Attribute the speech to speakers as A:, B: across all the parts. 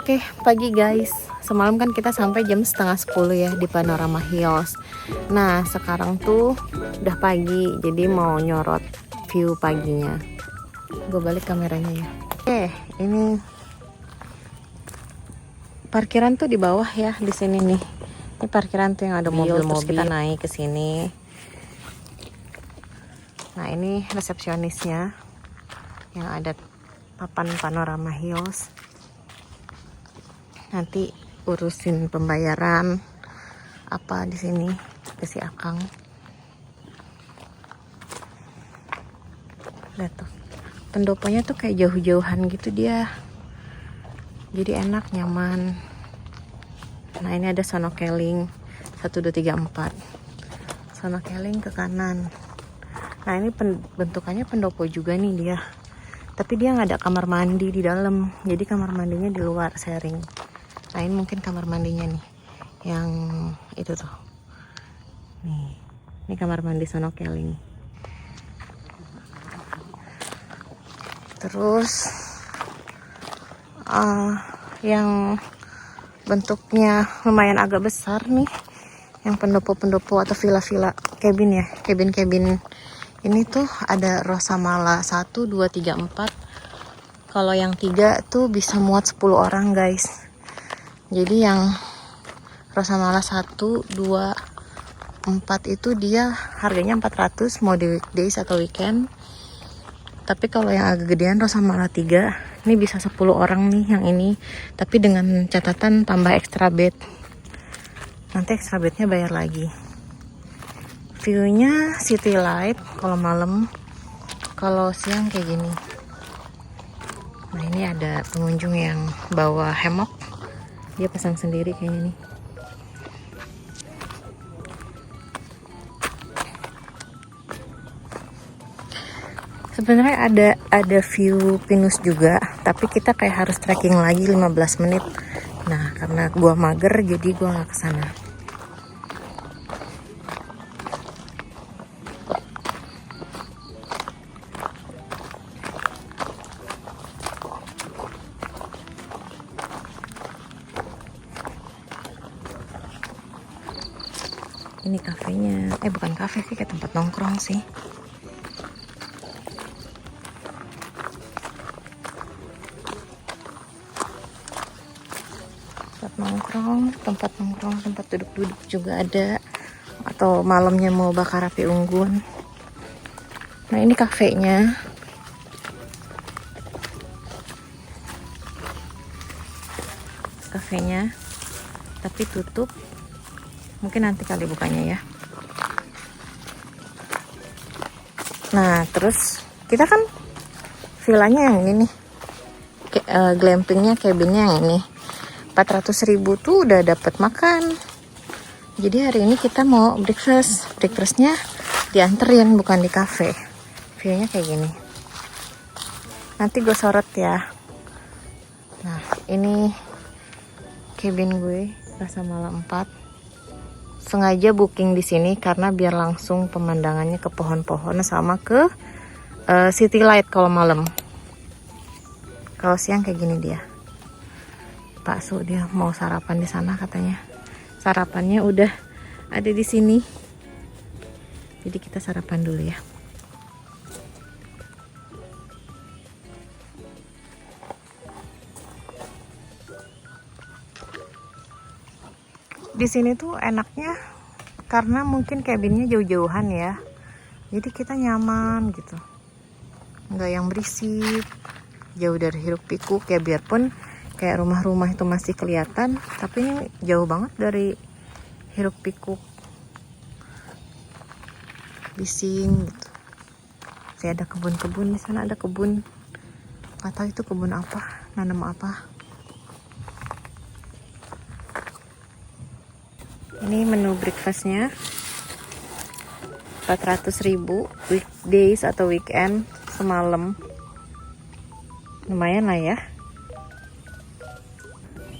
A: Oke, pagi guys. Semalam kan kita sampai jam setengah 10 ya di Panorama Hills. Nah, sekarang tuh udah pagi, jadi mau nyorot view paginya. Gue balik kameranya ya. Oke, ini parkiran tuh di bawah ya, di sini nih. Ini parkiran tuh yang ada mobil-mobil. Terus kita naik ke sini. Nah, ini resepsionisnya yang ada papan Panorama Hills. Nanti urusin pembayaran apa di sini ke si Akang. Lihat tuh, pendoponya tuh kayak jauh-jauhan gitu dia. Jadi enak, nyaman. Nah, ini ada snorkeling 1 2 3 4. Snorkeling ke kanan. Nah, ini bentukannya pendopo juga nih dia. Tapi dia nggak ada kamar mandi di dalam. Jadi kamar mandinya di luar, sharing. Nah, ini mungkin kamar mandinya nih. Yang itu tuh. Nih. Ini kamar mandi snorkeling. Terus yang bentuknya lumayan agak besar nih. Yang pendopo-pendopo atau villa-villa cabin ya. Cabin-cabin ini tuh ada Rosamala 1, 2, 3, 4. Kalau yang 3 tuh bisa muat 10 orang guys. Jadi yang Rosamala 1, 2, 4 itu dia harganya 400 mau di weekdays atau weekend. Tapi kalau yang agak gedean Rosamala 3 ini bisa 10 orang nih yang ini. Tapi dengan catatan tambah extra bed. Nanti extra bednya bayar lagi. View-nya city light kalau malam. Kalau siang kayak gini. Nah, ini ada pengunjung yang bawa hammock. Dia pasang sendiri kayaknya nih. Sebenarnya ada view pinus juga, tapi kita kayak harus trekking lagi 15 menit. Nah, karena gua mager jadi gua nggak kesana. Ini kafenya, bukan kafe sih, kayak tempat nongkrong sih. Tempat nongkrong, tempat duduk-duduk juga ada. Atau malamnya mau bakar api unggun. Nah, ini kafenya. Kafenya, tapi tutup. Mungkin nanti kali bukanya ya. Nah, terus kita kan villanya yang ini nih. Glampingnya, cabinnya yang ini. 400.000 tuh udah dapat makan. Jadi hari ini kita mau breakfast. Breakfastnya dianterin, bukan di cafe. View-nya kayak gini. Nanti gue sorot ya. Nah, ini cabin gue, Rosamala 4. Sengaja booking di sini karena biar langsung pemandangannya ke pohon-pohon sama ke city light kalau malam. Kalau siang kayak gini dia. Pak Su dia mau sarapan di sana katanya. Sarapannya udah ada di sini. Jadi kita sarapan dulu ya. Di sini tuh enaknya karena mungkin cabinnya jauh-jauhan ya. Jadi kita nyaman gitu. Nggak yang berisik. Jauh dari hiruk pikuk ya, biarpun kayak rumah-rumah itu masih kelihatan, tapi ini jauh banget dari hiruk pikuk bising gitu. Saya ada kebun-kebun di sana, ada kebun. Nggak tahu itu kebun apa, nanam apa. Ini menu breakfastnya 400.000 weekdays atau weekend semalam. Lumayan lah ya.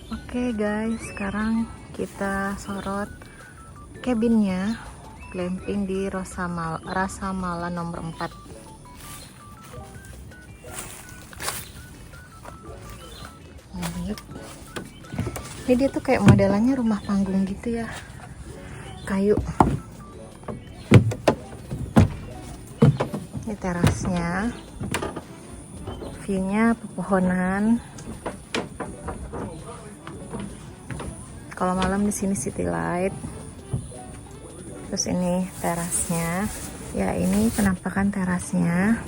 A: Oke guys, sekarang kita sorot cabinnya. Glamping di Rosamala nomor 4. Lanjut. Ini dia tuh kayak modelannya rumah panggung gitu ya, kayu. Ini terasnya, view-nya pepohonan. Kalau malam di sini city light. Terus ini terasnya. Ya, ini penampakan terasnya.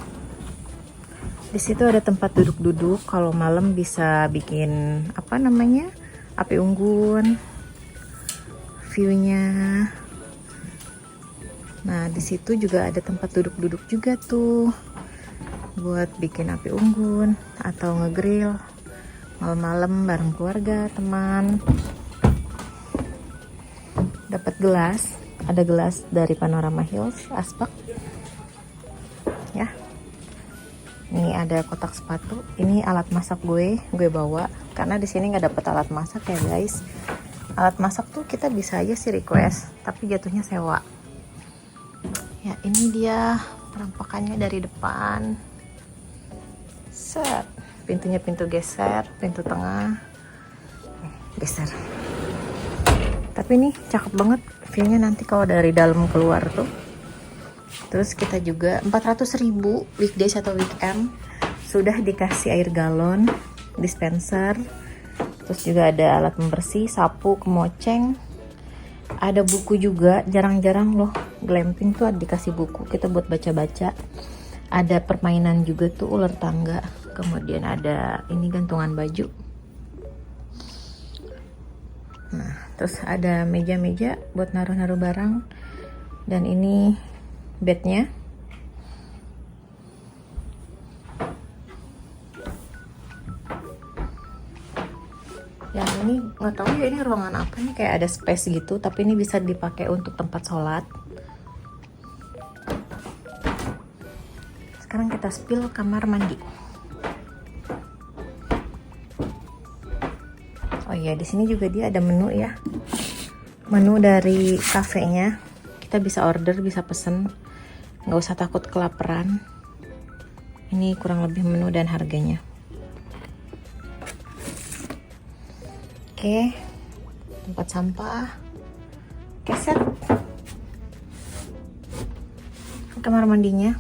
A: Di situ ada tempat duduk-duduk. Kalau malam bisa bikin apa namanya? Api unggun. View-nya. Nah, di situ juga ada tempat duduk-duduk juga tuh. Buat bikin api unggun atau ngegrill malam-malam bareng keluarga, teman. Dapat gelas, ada gelas dari Panorama Hills, asbak. Ya. Ini ada kotak sepatu. Ini alat masak gue bawa karena di sini nggak dapet alat masak ya guys. Alat masak tuh kita bisa aja sih request, tapi jatuhnya sewa. Ya, ini dia penampakannya dari depan. Set, pintunya pintu geser, pintu tengah geser. Tapi ini cakep banget view-nya nanti kalau dari dalam keluar tuh. Terus kita juga 400.000 weekdays atau weekend sudah dikasih air galon, dispenser. Terus juga ada alat pembersih, sapu, kemoceng. Ada buku juga, jarang-jarang loh glamping tuh dikasih buku kita buat baca-baca. Ada permainan juga tuh, ular tangga. Kemudian ada ini gantungan baju. Nah, terus ada meja-meja buat naruh-naruh barang. Dan ini bednya. Yang ini nggak tahu ya ini ruangan apa nih, kayak ada space gitu, tapi ini bisa dipakai untuk tempat sholat. Sekarang kita spill kamar mandi. Oh iya, di sini juga dia ada menu ya. Menu dari kafenya. Kita bisa order, bisa pesen. Nggak usah takut kelaparan. Ini kurang lebih menu dan harganya. Oke, tempat sampah. Keset. Kamar mandinya.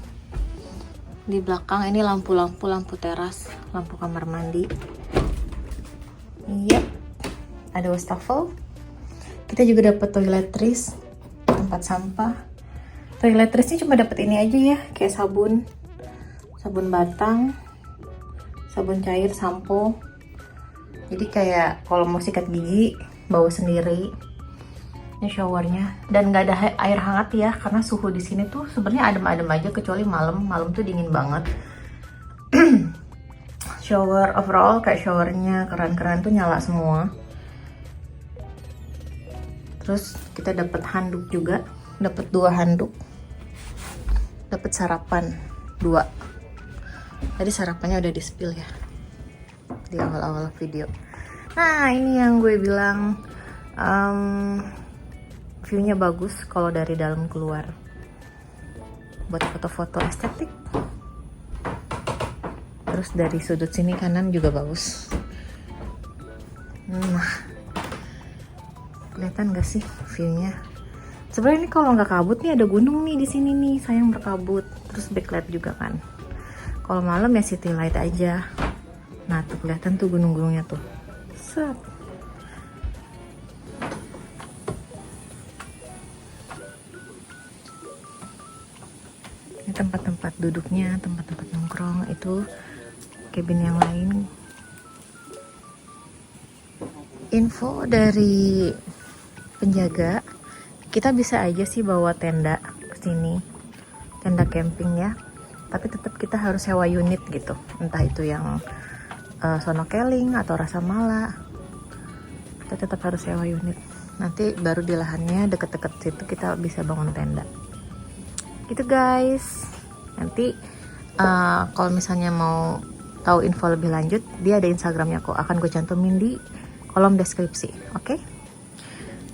A: Di belakang ini lampu teras, lampu kamar mandi. Yep, ada wastafel. Kita juga dapat toiletries, tempat sampah. Toiletries-nya cuma dapat ini aja ya, kayak sabun batang, sabun cair, sampo. Jadi kayak kalau mau sikat gigi bawa sendiri. Ini showernya, dan nggak ada air hangat ya, karena suhu di sini tuh sebenarnya adem-adem aja kecuali malam tuh dingin banget. Shower overall kayak showernya keran-keran tuh nyala semua. Terus kita dapat handuk juga, dapat 2 handuk, dapat sarapan 2. Tadi sarapannya udah di spill ya di awal-awal video. Nah, ini yang gue bilang view-nya bagus kalau dari dalam keluar. Buat foto-foto estetik. Terus dari sudut sini kanan juga bagus. Nah, kelihatan gak sih view-nya? Sebenarnya ini kalau nggak kabut nih ada gunung nih di sini nih, sayang berkabut. Terus backlight juga kan. Kalau malam ya city light aja. Nah, tuh kelihatan tuh gunung-gunungnya tuh. Set. Ini tempat-tempat duduknya, tempat-tempat nongkrong, itu cabin yang lain. Info dari penjaga, kita bisa aja sih bawa tenda ke sini, tenda camping ya. Tapi tetap kita harus sewa unit gitu, entah itu yang Sonokeling atau Rasa Mala. Kita tetap harus sewa unit. Nanti baru di lahannya deket-deket situ kita bisa bangun tenda. Gitu guys. Nanti kalau misalnya mau tahu info lebih lanjut, dia ada Instagramnya kok, akan gue cantumin di kolom deskripsi. Oke?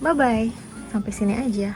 A: Bye bye. Sampai sini aja.